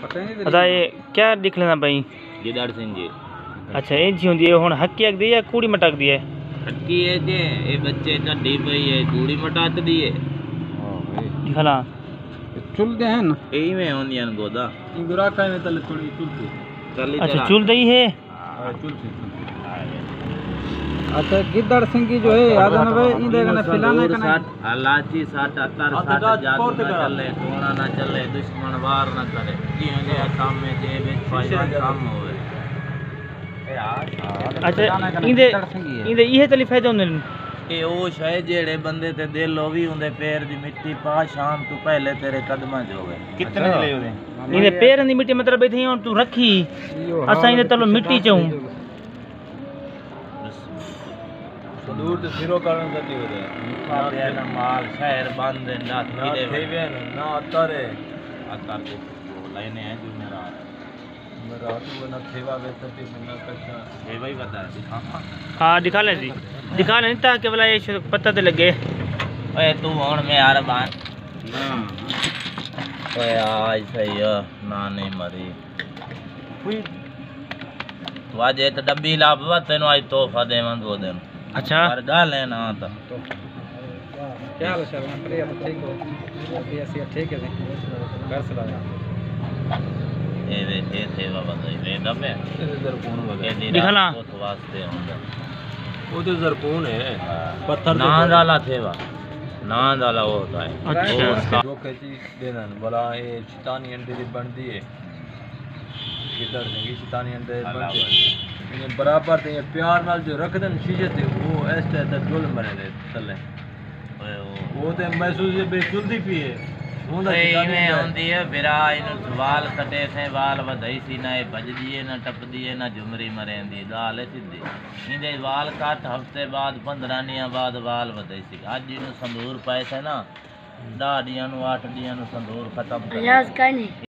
अच्छा ये क्या दिख लेना भाई गिदड़ सिंह जी। अच्छा ये जी होंदी है हुन हक्की अक दी है कूड़ी मटक दी है हक्की है जे ये बच्चे चढ़ी पई है कूड़ी मटात दी है भला चुल दे हैं ना यही में होंदियन गोदा इंगुरा का में तले थोड़ी चुलती चली अच्छा चुल दई है चुलती अच्छा गिद्दड़ सिंगी जो है आदन भाई इंदे कने फिलाने कने लाची 60 70 जात ना चले टोना ना चले दुश्मन वार ना करे जियो जे काम में जे बेच पाई काम होवे अच्छा इंदे ये तली फायदे होंदे ये ओ शायद जेड़े बंदे ते दिल हो भी हुंदे पैर दी मिट्टी पा शाम तू पहले तेरे कदमां च होवे कितने चले होदे इंदे पैर दी मिट्टी मतलब इथे और तू रखी असा इंदे तलो मिट्टी चऊं दूर तो सिरो कारण जती हो ना ना माल शहर बंद ना थीरे थे ना अतारे अतार को लाइने हैं जो मेरा रातू ना थेवा वे तटी ना कच्चा थेवा ही बता दिखा हां दिखा ले जी दिखा नहीं ताकि भला ये पता ते लगे ओए तू हुन में यार बान ओए आज सही है ना नहीं मरी तू आज एक डब्बी लाभवा तेनो आज तोहफा देवन दो दिन अच्छा पर गाल है ना तो क्या हाल है पर ये ठीक हो ये ऐसे ठीक है घर से लाया ये थे बाबा ये डब्बे इधर कौन वाला दिखला तो वास्ते होंगे वो तो जरकून है पत्थर ना डाला थेवा ना डाला वो होता है अच्छा जो कहती देना बोला ये शैतानी अंडे दी बनदी है किधर नहीं शैतानी अंडे बनदी ये बराबर ते प्यार नाल जो रख देन शीशे ते वो ऐसे ते डोल मरे दे तले वो ते महसूस ये बेचुलदी पी है हुंदा में होंदी है बिरा इन वाल कटे से वाल वधई सी ना भजदी है ना टपदी है ना झुमरी मरेंदी दाल सीधी इंदे वाल काट हफ्ते बाद 15 दिना बाद वाल वधई सी आज इन संदूर पाए थे ना 10 दियां नु 8 दियां नु संदूर खत्म कर